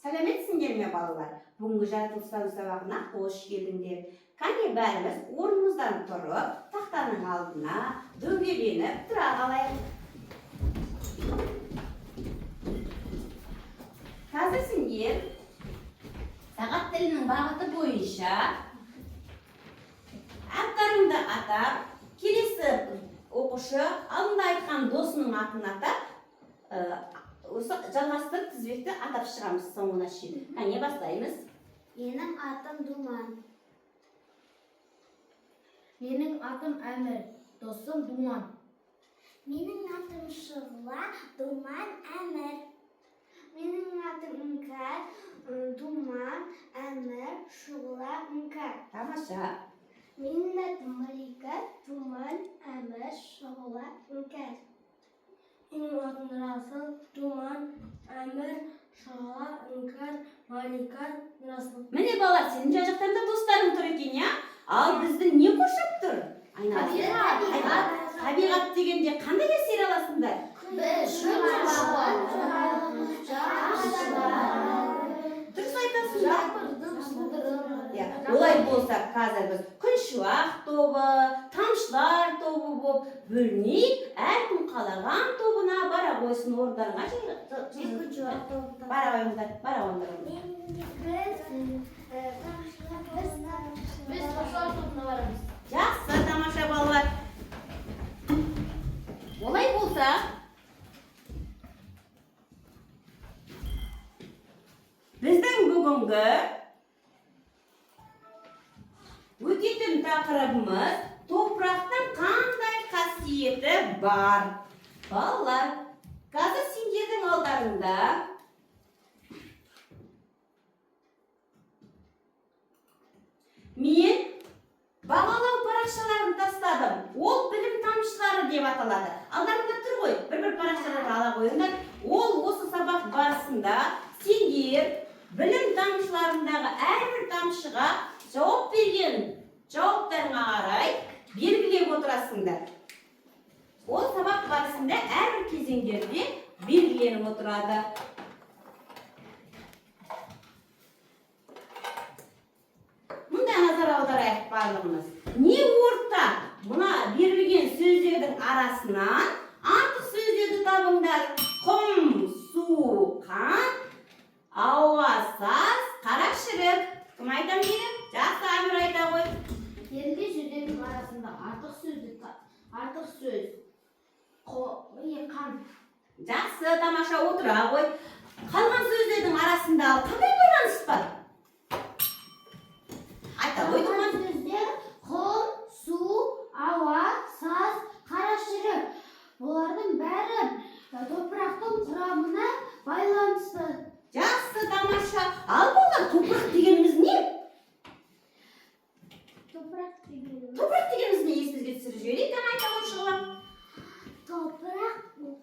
Сәлеметсіңдер ме балалар? Бүгінгі жаратылыстану сабағына қош келдіңдер. Кәне бәріміз орнымыздан тұрып, тақтаның алдына дөңгеленіп тұра қалайық. Қазір сендер сағат тілінің бағыты бойынша аттарыңды атап, келесі оқушы алдында айтқан досының атын атап, осы жалғастырып тізбекті атап шығамыз соңына шейін. Кәне бастаймыз. Менің атым Думан. Менің атым Әмір, досым Думан. Менің атым Шұғла, Думан, Әмір. Менің атым Үңкәр, Думан, Әмір, Шұғла, Үңкәр. Тамаша. Менің атым Малика, Думан, Әмір, Шұғла, Үңкәр. Менің атым Расыл, Думан, Әмір, Шұғла, Үңкәр, Малика, Расыл. Міне балалар, сенің жан-жақтарыңда достарың тұр екен, я? Ал бізді не қоршап тұр? Табиғат дегенде қандай әсер аласыңдар? Дұрыс айтасыңдар. Олай болса, қазір біз күншуақ тобы, тамшылар тобы болып бөлінейік, әркім қалаған тобына бара қойсын, орындарыңа бара қойыңдар, бара қойыңдар. Біз тамшылар тобына барамыз. Жақсы, тамаша балалар. Олай болса, біздің бүгінгі өтетін тақырыбымыз топырақтың қандай қасиеті бар. Балалар, қазір сендердің алдарыңда мен бағалау парақшаларын тастадым. Ол білім тамшылары деп аталады. Алдарыңда тұр ғой, бір парақшаларды ала қойыңдар. Ол осы сабақ барысында сендер білім тамшыларындағы әрбір тамшыға жауап берген жауаптарыңа қарай белгілеп отырасыңдар. Ол сабақ барысында әрбір кезеңдерде белгіленіп отырады. Мұнда назар аударайық барлығымыз. Не орта? Мына берілген сөздердің арасынан артық сөздерді табыңдар. Құм, су, қан, ауа, саз, қара шірік. Кім айтам дейді? Жақсы, Әмір айта ғой. Берілген сөздердің арасында артық сөз, қан. Жақсы, тамаша, отыра ғой. Қалған сөздердің арасында қандай байланыс бар? Айта ғой, Думан. Сөздер құм, су, ауа, саз, қара шірік. Бұлардың бәрі топырақтың құрамына байланысты. Жақсы, тамаша. Ал болар, топырақ дегеніміз не? Топырақ дегеніміз. Топырақ дегеніміз не? Есіңізге түсіріп жіберейік, айта ғой Шұғла. Топырақ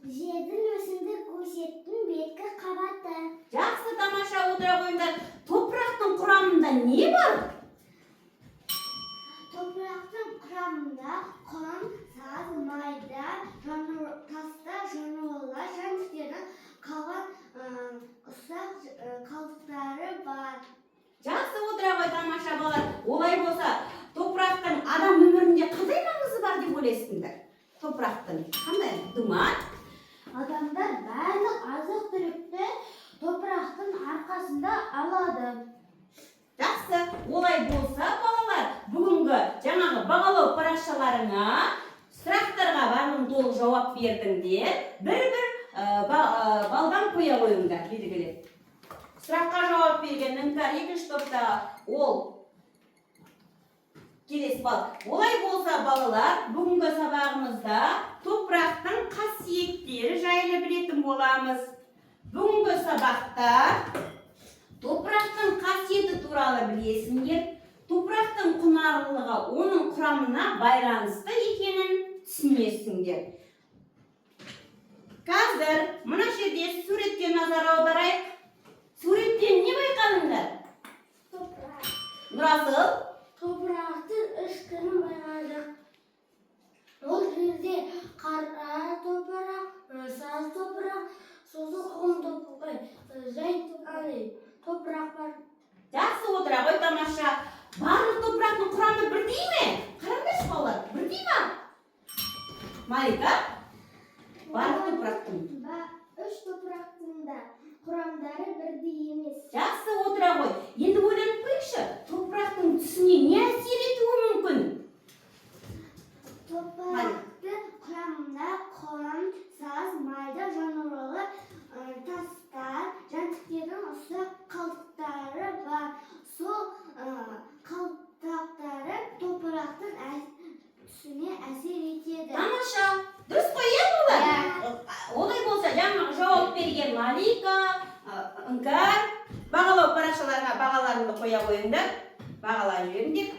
жердің өсімдік өсетін беткі қабаты. Жақсы, тамаша, отыра қойыңдар. Топырақтың құрамында не бар? Топырақтың құрамында құм, саз, майда, таста, жануарлар, жәндіктердің қалған ұсақ қалдықтары бар. Жақсы, отыра ғой, тамаша балалар. Олай болса, топырақтың адам өмірінде қандай маңызы бар деп ойлайсыңдар? Топырақтың қандай? Думан? Адамдар барлық азық-түлікті топырақтың арқасында алады. Жақсы, олай болса балалар, бүгінгі жаңағы бағалау парақшаларыңа сұрақтарға барлығын толық жауап бердіңдер. Бір-бір балдан қоя қойыңдар, белгілеп. Сұраққа жауап берген Үңкәр екінші топта ол келесі бал. Олай болса балалар, бүгінгі сабағымызда топырақтың қасиеттері жайлы білетін боламыз. Бүгінгі сабақта топырақтың қасиеті туралы білесіңдер. Топырақтың құнарлылығы оның құрамына байланысты екенін түсінесіңдер. Қазір мына жерде суретке назар аударайық. Суреттен не байқадыңдар? Топырақ. Расыл? Топырақтың ішкінің байқадық. Ол жерде қара топырақ, саз топырақ, сосын құм топырақ, Toprak var. Жақсы отыра ғой, тамаша. Барлық топырақтың құрамы бірдей ме? Қараңдаршы балалар, бірдей ма? Малика, барлық топырақтың. Үш топырақтың да құрамдары бірдей емес. Жақсы отыра ғой. Енді ойланып қойшы, топырақтың түсіне не әсер етуі мүмкін? Топырақтың құрамында құм, саз, майда, жануарлы тастар, жәндіктердің ұсақ қалдықтары бар. Сол қалдықтары топырақтың түсіне әсер етеді. Тамаша, дұрыс қой, иә олар? Олай болса, жаңағы жауап берген Малика, Іңкәр, бағалау парақшаларына бағаларыңды қоя қойыңдар. Бағалай жүріңдер.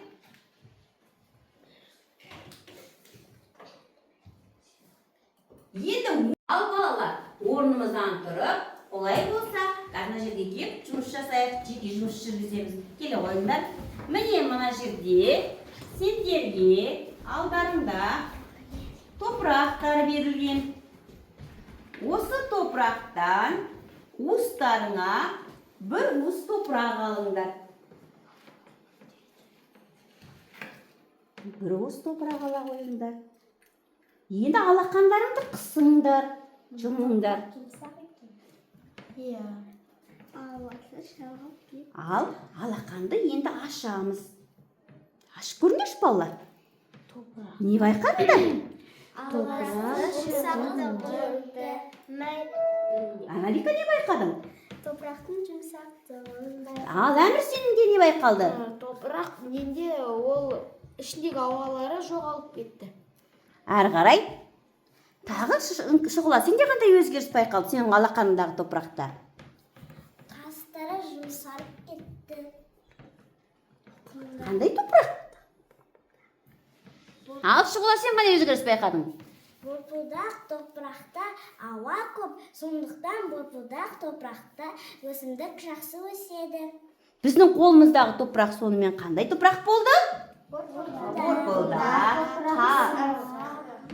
Енді ал балалар, орнымыздан тұрып, олай болса, ана жерге келіп жұмыс жасайық, жеке жұмыс жүргіземіз. Келе қойыңдар. Міне мына жерде сендерге алдарында топырақтар берілген. Осы топырақтан уыстарыңа бір уыс топырақ алыңдар. Бір уыс топырақ ала қойыңдар. Енді алақандарыңды қысыңдар, жұмыңдар. Ал алақанды енді ашамыз. Ашып көріңдерші балалар. Не байқадыңдар? Аналика не байқадың? Топырақтың жұмсақтығында. Ал Әмір сенің де не байқалды? Топырақ менде ол ішіндегі ауалары жоғалып кетті. Әрі қарай тағы Шұғыла, сенде қандай өзгеріс байқалды сенің алақаныңдағы топырақта? Қастары жұмсарып кетті. Қандай топырақ? Ал Шұғыла, сен қандай өзгеріс байқадың? Борпылдақ топырақта ауа көп, сондықтан борпылдақ топырақта өсімдік жақсы өседі. Біздің қолымыздағы топырақ сонымен қандай топырақ болды? Борпылдақ.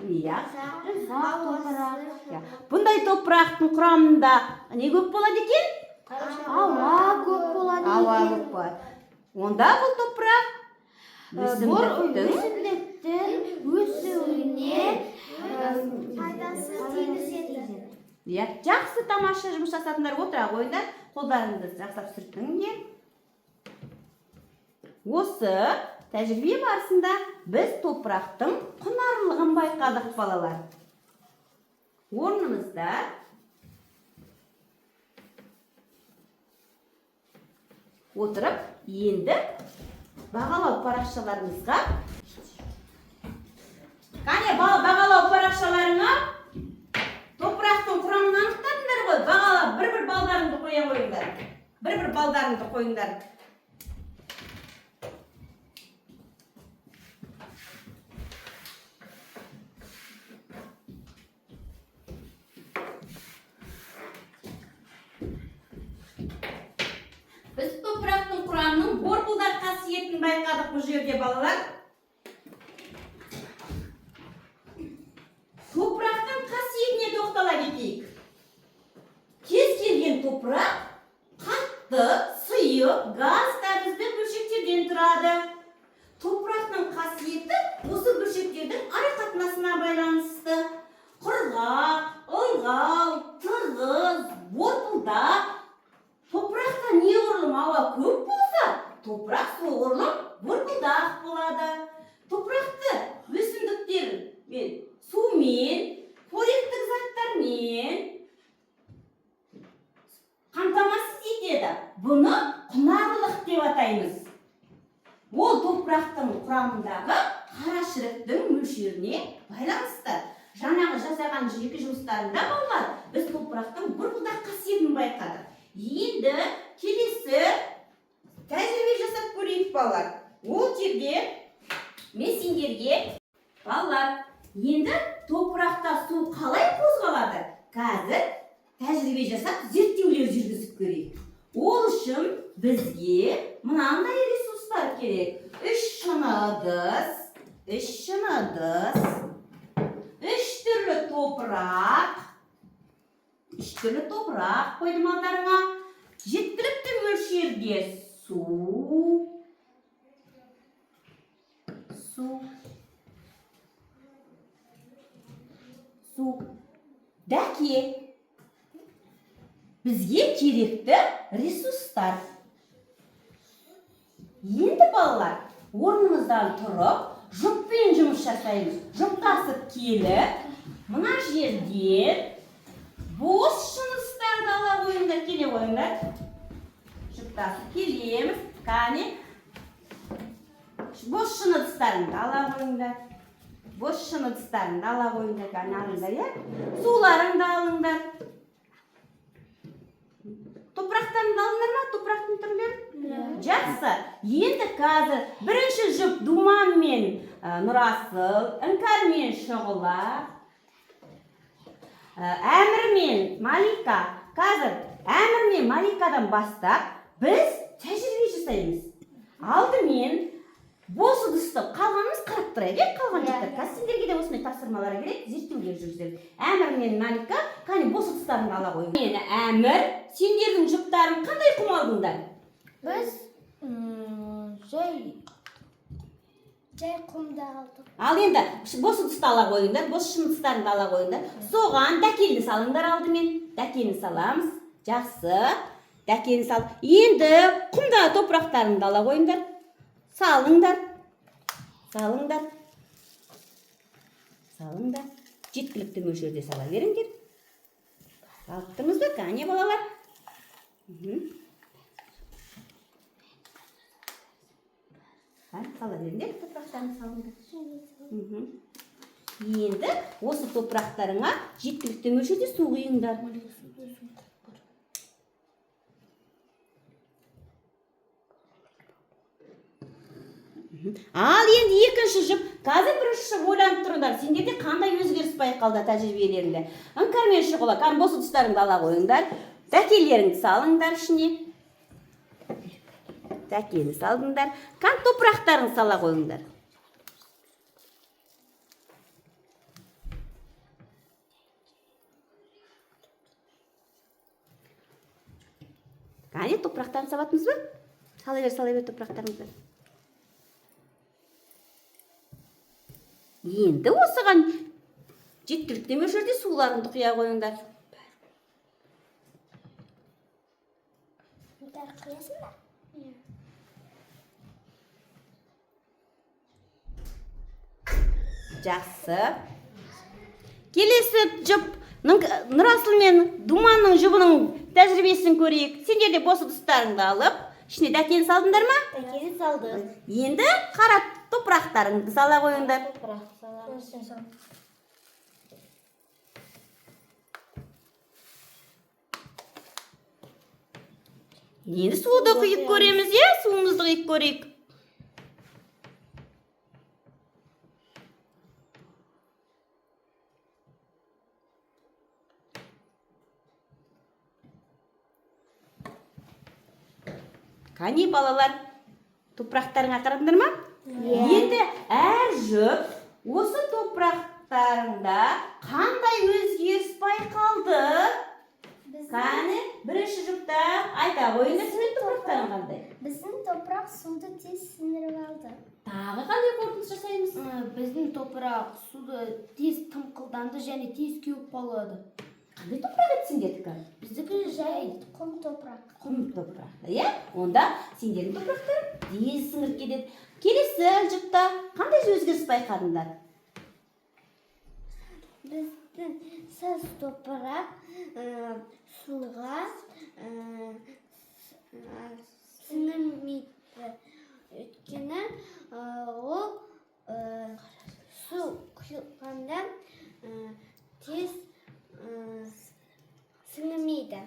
Иә. Бұндай топырақтың құрамында не көп болады екен? Ауа көп болады Ауа көп болады. Онда бұл топырақ өсімдіктің өсуіне Пайдасы тигізеді. Иә, жақсы тамаша жұмыс жасадыңдар, отыра қойыңдар, қолдарыңды жақсап сүртіңдер. Осы тәжірибе барысында біз топырақтың құнарлығын байқадық, балалар. Орнымызда отырып, енді бағалау парақшаларымызға бағалау парақшаларыңа топырақтың құрамын анықтадыңдар ғой. Бағалап бір-бір балдарыңды қоя қойыңдар. Бір-бір балдарыңды қойыңдар. Біз топырақтың құрамының борпылдақ қасиетін байқадық бұл жерде, балалар. Топырақтың қасиетіне тоқтала кетейік. Кез келген топырақ қатты, сұйық, газ тәрізді бөлшектерден тұрады. Топырақтың қасиеті осы бөлшектердің арақатынасына байланысты. Құрғақ, ылғал, тығыз, борпылдақ. Топырақта неғұрлым ауа көп болса, топырақ соғұрлым борпылдақ болады. Топырақты өсімдіктермен, сумен, қоректік заттармен қамтамасыз етеді. Бұны құнарлылық деп атаймыз. Ол топырақтың құрамындағы қарашіріктің мөлшеріне байланысты. Жаңағы жасаған жеке жұмыстарында балалар, біз топырақтың борпылдақ қасиетін байқадық. Енді келесі тәжірибе жасап көрейік, балалар. Ол жерде мен сендерге, балалар, енді топырақта су қалай қозғалады? Қазір тәжірибе жасап, зерттеулер жүргізіп көрейік. Ол үшін бізге мынандай ресурстар керек. 3 шыны ыдыс, 3 түрлі топырақ қойдым алдарыңа. Жеткілікті мөлшер жерге су, дәке бізге керекті ресурстар. Енді балалар, орнымыздан тұрып, жұппен жұмыс жасаймыз. Жұптасып келіп, мына жерден бос шыныстарды ала қойыңдар, келе қойыңдар. Жұптасып келеміз. Қане, бос шыны ыдыстарыңды ала қойыңдар. Бос шыны ыдыстарыңды ала қойыңдар. Қане алыңдар, иә? Суларыңды алыңдар. Топырақтарыңды алыңдар ма? Топырақтың түрлері? Жақсы. Енді қазір бірінші жұп Думан мен Нұрасыл, Іңкәр мен Шұғыла, Әмір мен Малика. Қазір Әмір мен Маликадан бастап біз тәжірибе жасаймыз. Алдымен бос ыдысты қалғанымыз қарап тұрайық, қалған жақтар. Қазір сендерге де осындай тапсырмалар керек, зерттеулер жүргізеді. Әмір мен Малика, қане бос ыдыстарын ала қойыңдар. Мені Әмір, сендердің жұптарың қандай құм алдыңдар? Біз жай құмда алдық. Ал енді бос ыдысты ала қойыңдар, бос шыны ыдыстарыңды ала қойыңдар. Соған дәкені салыңдар алдымен. Дәкені саламыз. Жақсы. Дәкені сал. Енді құмда топырақтарыңды ала қойыңдар. Салыңдар. Жеткілікті мөлшерде сала беріңдер. Салып тұрмыз ба? Қане балалар? Сала беріңдер, топырақтарын салыңдар. Енді осы топырақтарыңа жеткілікті мөлшерде су құйыңдар. Ал енді екінші жұп, қазір бірінші жұп ойланып тұрыңдар. Сендерде қандай өзгеріс байқалды тәжірибелерінде? Іңкәр мен Шұғыла, қане бос ыдыстарыңды ала қойыңдар. Дәкелеріңді салыңдар ішіне. Дәкені салдыңдар. Қане топырақтарын сала қойыңдар. Қане топырақтарын сабатымыз ба? Сала бер топырақтарыңызды. Енді осыған жеткілікті мөлшерде суларыңды құя қойыңдар. Құясың ба? Жақсы. Келесі жұп Нұрасыл мен Думанның жұбының тәжірибесін көрейік. Сендер де бос ыдыстарыңды алып, ішіне дәкені салдыңдар ма? Дәкені салдық. Енді қара топырақтарыңды сала қойыңдар. Енді суды құйып көреміз, е? Суымызды құйып көрейік. Қане балалар, топырақтарыңа қарадыңдар ма? Енді әр жұп осы топырақтарында қандай өзгеріс байқалды? Қане, бірінші жұпта айта қойыңдар, сенің топырақтарың қандай? Біздің топырақ суды тез сіңіріп алды. Тағы қандай қорытынды жасаймыз? Біздің топырақ суды тез тымқылданды және тез кеуіп қалады. Қандай топырақ еді сендердікі? Біздікі жай Құм топырақ. Құм топырақ. Иә? Онда сендердің топырақтар тез сіңіріп кетеді. Келесі жұпта қандай өзгеріс байқадыңдар? Біздің саз топырақ суға сіңірмейді. Өйткені ол су құйылғанда тез сіңірмейді.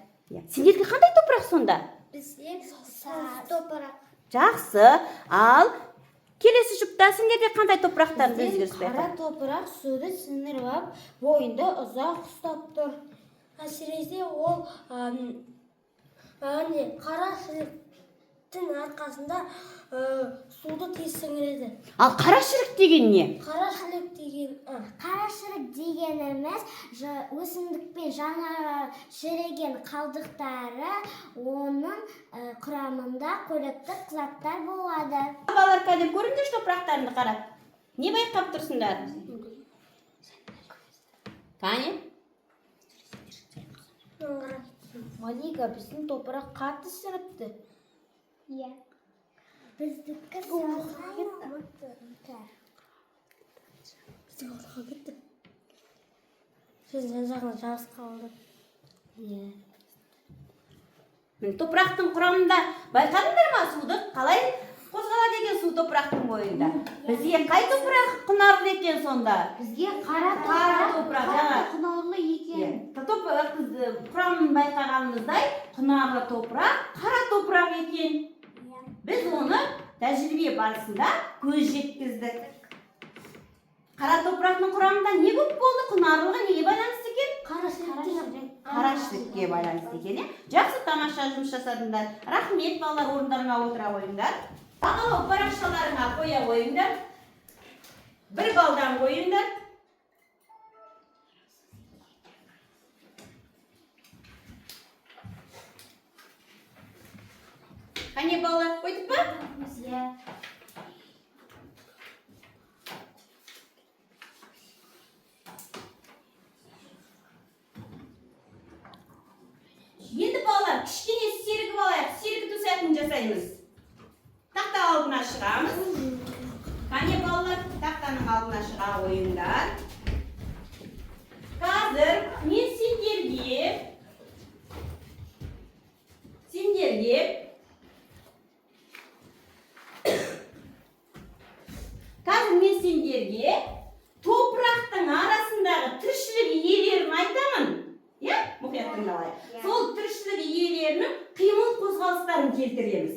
Сендерге қандай топырақ сонда? Бізде саз топырақ. Жақсы. Ал келесі жұпта сендерде қандай топырақтардың өзгеріс қара байқадыңдар? топырақ суды сіңіріп алып, бойында ұзақ ұстап тұр. Әсіресе ол қара арқасында суды тез сіңіреді. Ал қарашірік деген не? Қарашірік дегеніміз өсімдікпен жаңа шіріген қалдықтары, оның құрамында қоректік заттар болады. Балалар, кәде көріңдер топырақтарыңды қарап. Не байқап тұрсыңдар? Кәне? Малика, біздің топырақ қатты сіріпті. Иә. Біздікі Сіздің жағына жас қалды. Топырақтың құрамында байқадыңдар ма суды? Қалай қозғалады екен су топырақтың бойында? Бізге қай топырақ құнарлы екен сонда? Бізге қара топырақ жаңа құнарлы екен. Құрамын байқағанымыздай, құнарлы топырақ, қара топырақ екен. Біз оны тәжірибе барысында көз жеткіздік. Қара топырақтың құрамында не көп болды? Құнарлығы неге байланысты екен? Қарашірікке байланысты екен. Жақсы, тамаша жұмыс жасадыңдар. Рахмет, балалар, орындарыңа отыра қойыңдар. Бағалау парақшаларыңа қоя қойыңдар. Бір балдан қойыңдар. Қане балалар, қойдық па? Енді балалар, кішкене серігіп алайық. Серігіту сәтін жасаймыз. Тақта алдына шығамыз. Қане балалар, тақтаның алдына шыға қойыңдар. Қазір мен сендерге топырақтың арасындағы тіршілік иелерін айтамын. Иә? Мұқият тыңдалайық. Сол тіршілік иелерінің қимыл қозғалыстарын келтіреміз.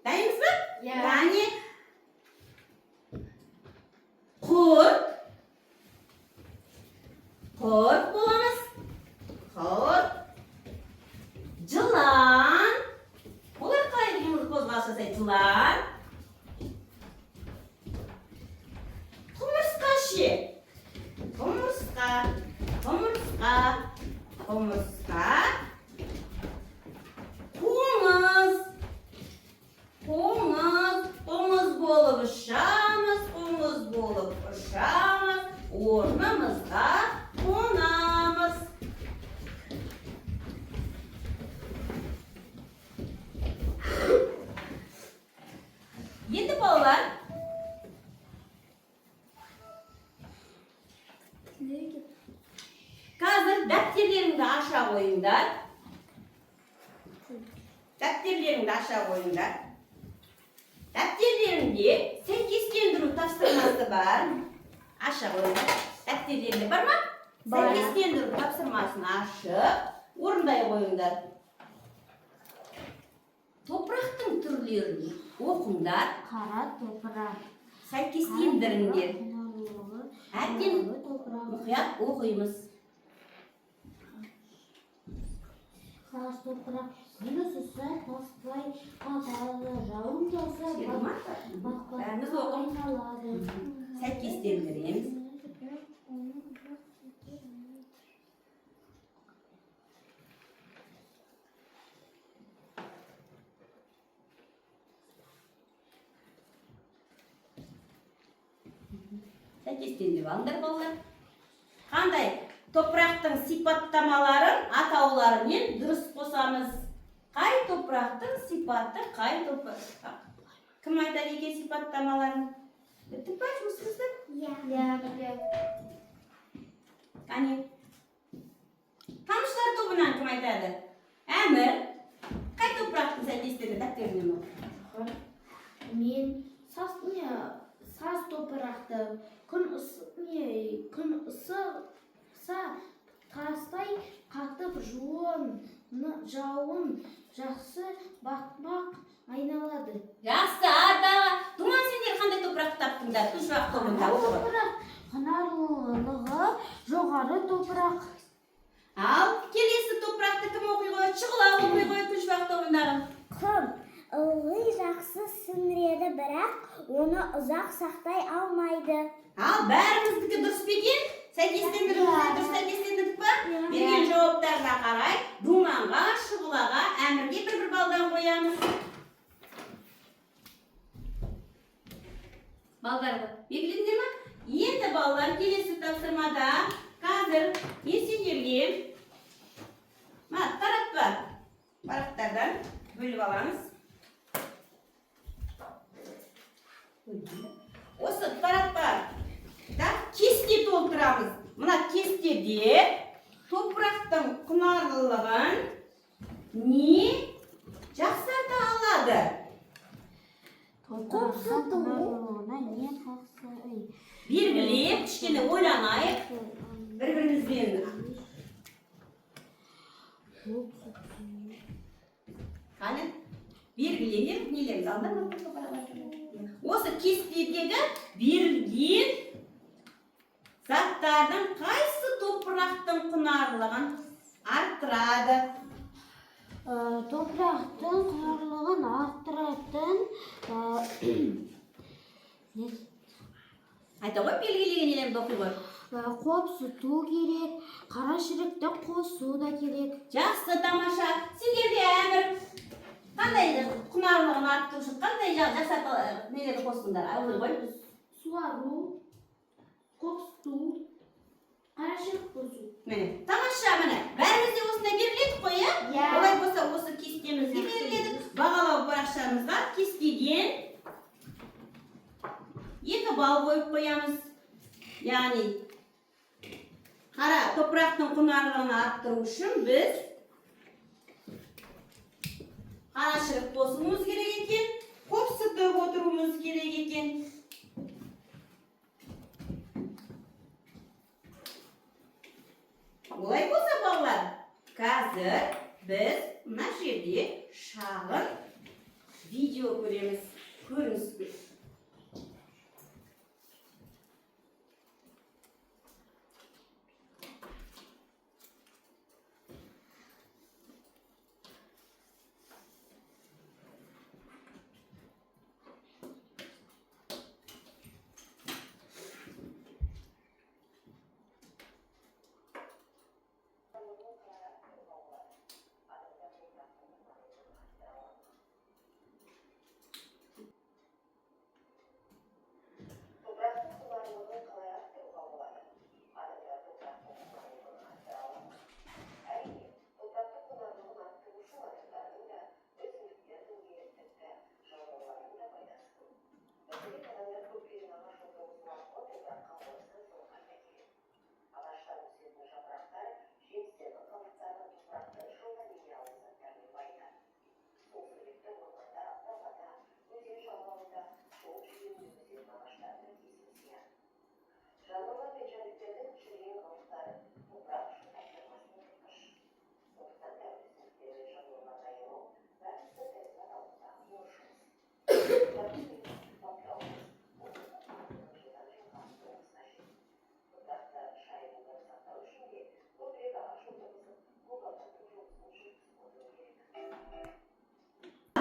Дайынбыз ба? Яғни құрт боламыз. Құрт. Жылан. Олар қалай қимыл қозғалыс жасайды? Жылан. Құмырсқа ше. Құмырсқа. Қоңыз болып ұшамыз. Орнымызға қонамыз. Енді балалар, қазір дәптерлеріңді аша қойыңдар. Дәптерлерінде сәйкестендіру тапсырмасы бар. Аша қойыңдар. Дәптерлерінде бар ма? Сәйкестендіру тапсырмасын ашып, орындай қойыңдар. Топырақтың түрлерін оқыңдар. Қара топырақ. Сәйкестендіріңдер. Әбден мұқият оқимыз. Қара топырақ. Минус ұса, таспай, қатады, жауын жауса, Бәріміз оқып, сәйкестендіреміз. Сәйкестендіріп алыңдар балалар. Қандай топырақтың сипаттамаларын атауларымен дұрыс қосамыз. Қай топырақтың сипаты, қай топырақ? Кім айтады екен сипаттамаларын? Біттік па жұмысымызды? Иә. Қане? Танышылар тобынан кім айтады? Әмір, қай топырақтың сәйкестігі дәптерінен оқы? Мен саз топырақты күн ысыса тастай қатып жауын жақсы бақпақ айналады. Жақсы, ардаға. Думан, сендер қандай топырақты таптыңдар? Күншуақ тобында оқып. Құнарлылығы жоғары топырақ. Ал келесі топырақты кім оқи қойды? Шұғыла оқи қойды күншуақ тобындағы. ылғи жақсы сіңіреді, бірақ оны ұзақ сақтай алмайды. Ал бәріміздікі дұрыс па екен? Сәйкестендірімізді дұрыс сәйкестендірдік па? Берген жауаптарына қарай думанға, шұғылаға, әмірге бір балдан қоямыз. Балдарды белгіледіңдер ме? Енді балалар келесі тапсырмада қазір мен сендерге таратпа парақтардан бөліп аламыз. Осы таратпада кесте толтырамыз. Мына кестеде топырақтың құнарлылығын не жақсарта алады? Белгілеп, кішкене ойланайық. Бір-бірімізбен. Қане? Белгіленер, нелеріміз алды? Осы кестедегі берілген заттардың қайсы топырақтың құнарлығын арттырады? Топырақтың құнарлығын арттыратын Айта ғой, белгілеген нелерімді оқи ғой. қопсыту керек, қара шірікті қосу да керек. Жақсы, тамаша. Сендерде әмір қандай құнарлығын арттыру үшін қандай жақсарту нелерді қостыңдар? Оқи ғой. Суару, қопсыту, қара шірік қосу. Міне, тамаша, міне. Бәрімізде осындай беріледік қой, иә? Олай болса, осы кестемізге беріледік. Бағалау парақшамызға кестеден 2 балл қойып қоямыз. Яғни, қара топырақтың құнарлығын арттыру үшін біз қара шірік қосуымыз керек екен, қопсытып отыруымыз керек екен. Олай болса, балалар, қазір біз мына жерде шағын видео көреміз. Көріңіз.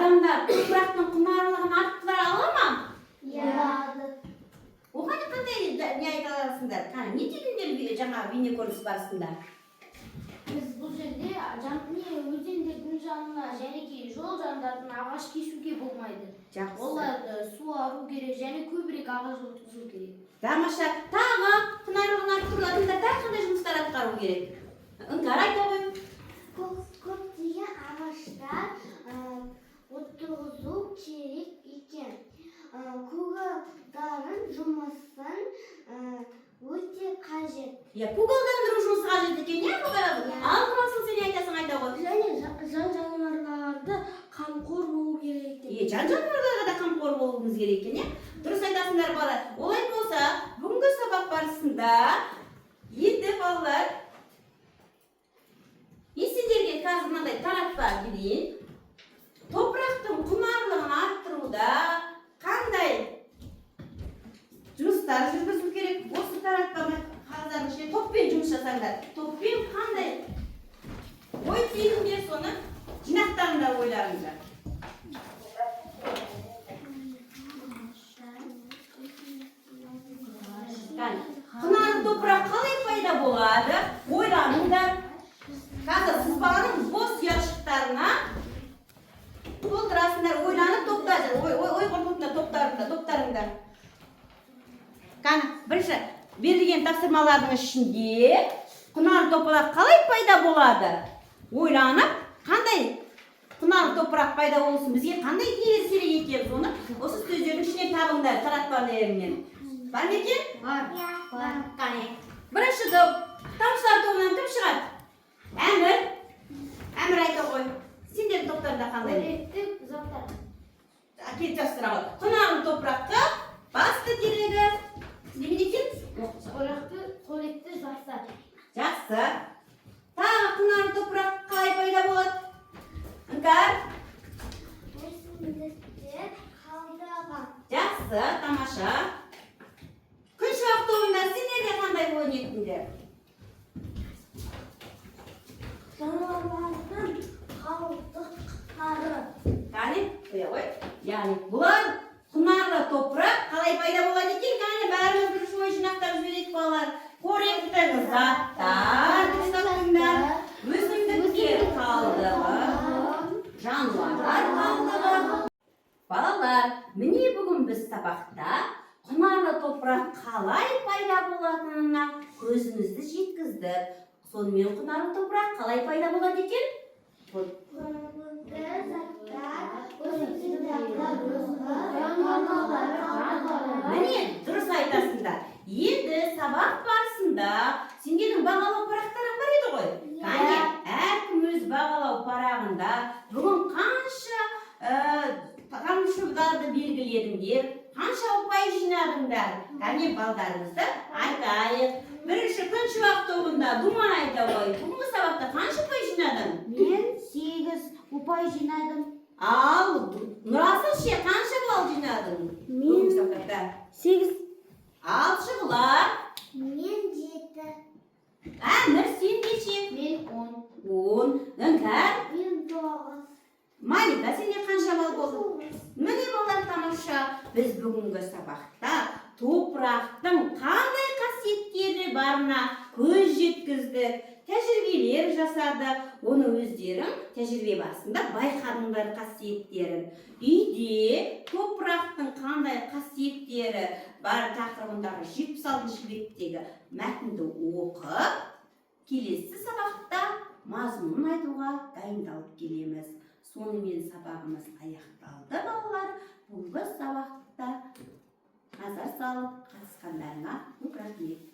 Адамдар топырақтың құнарлығын арттыра ала ма? Оған қандай не айта аласыңдар? Не дегендер жаңағы бейнекөрініс барысында? Біз бұл жерде өзендердің жанына және жол жандарын ағаш кесуге болмайды. Оларды суару керек және көбірек ағаш отырғызу керек. Тамаша, тағы құнарлығын арттырудың тағы қандай жұмыстар атқару керек? Іңкәр айта ғой. Көптеген ағаштар отырғызу керек екен. Көгалдардың жұмысын өте қажет. Көгалдандыру жұмысы қажет екен, не қағарады? Ал құрасыл сен айтасың, айта ғой. Және жан-жануарларды қамқор болу керек екен. Жан-жануарларға да қамқор болуымыз керек екен, не? Дұрыс айтасыңдар балалар. Олай болса, бүгінгі сабақ барысында енді балалар сендерге қазір мынандай таратпа берейін. Топырақтың құнарлығын арттыруда қандай жұмыстар жүргізу керек? Осы таратпаны қазірдің ішінде топпен жұмыс жасаңдар. Топпен қандай ой түйіндер, соны жинақтарында ойларыңдар. отырасыңдар, ойланып топтайсыңдар. Ой қорқытыңдар, топтарыңдар. Қане, бірінші берілген тапсырмалардың ішінде құнарлы топырақ қалай пайда болады? Ойланып, қандай құнарлы топырақ пайда болсын, бізге қандай әсер етеді, соны осы сөздердің ішіне табыңдар, таратпаларыңнан. Бар ма екен? Бар. Қане. Бірінші топ, тамшылар тобынан кім шығады? Әмір айта қой. Сендердің топтарында қандай? Қоректік заттар. Әкет жастыра ғой. Құнарлы топыраққа басты керегі. Немен екен? Қоректік заттар. Жақсы. Тағы құнарлы топырақ қалай пайда болады? Іңкәр? Өсімдіктер қалдығы. Жақсы, тамаша. Күншуақ тобында сендерде қандай ойнайтындар? Жануарлардың қалдықтары. Яғни бұлар құнарлы топырақ қалай пайда болады екен? Яғни бәріміз бір ой жинақтап жіберейік балалар. Қоректік заттар, дұрыстап өсімдіктер қалдығы, жануарлар қалдығы. Балалар, міне бүгін біз сабақта құнарлы топырақ қалай пайда болатынына көзімізді жеткіздік. Сонымен құнарлы топырақ қалай пайда болады екен? Міне, дұрыс айтасыңдар. Енді сабақ барысында сендердің бағалау парақтарың бар еді ғой? Қане, әркім өз бағалау парағында бүгін қанша тамшыларды белгіледіңдер, қанша ұпай жинадыңдар? Қане, балдарыңызды айтайық. Бірінші күншуақ тобында Думан айта ғой. Бүгінгі сабақта қанша ұпай жинадың? Мен 8 ұпай жинадым. Ал, Нұрасыл ше, қанша балл жинадың? Бүгінгі сабақта 8. Ал, Шұғылар. Мен 7. Әмір, сен неше? Мен 10. 10. Іңкәр. Мен 9. Малика, сенде қанша балл болды? Міне балалар, тамаша. Біз бүгінгі сабақта топырақтың қандай қасиеттері барына көз жеткіздік, тәжірибелер жасадық. Оны өздерің тәжірибе барысында байқадыңдар қасиеттерін. Үйде топырақтың қандай қасиеттері бар тақырыбындағы 76 беттегі мәтінді оқып, келесі сабақта мазмұнын айтуға дайындалып келеміз. Сонымен сабағымыз аяқталды, балалар. Бүгінгі сабақта назар салып қатысқандарыңа көп рахмет.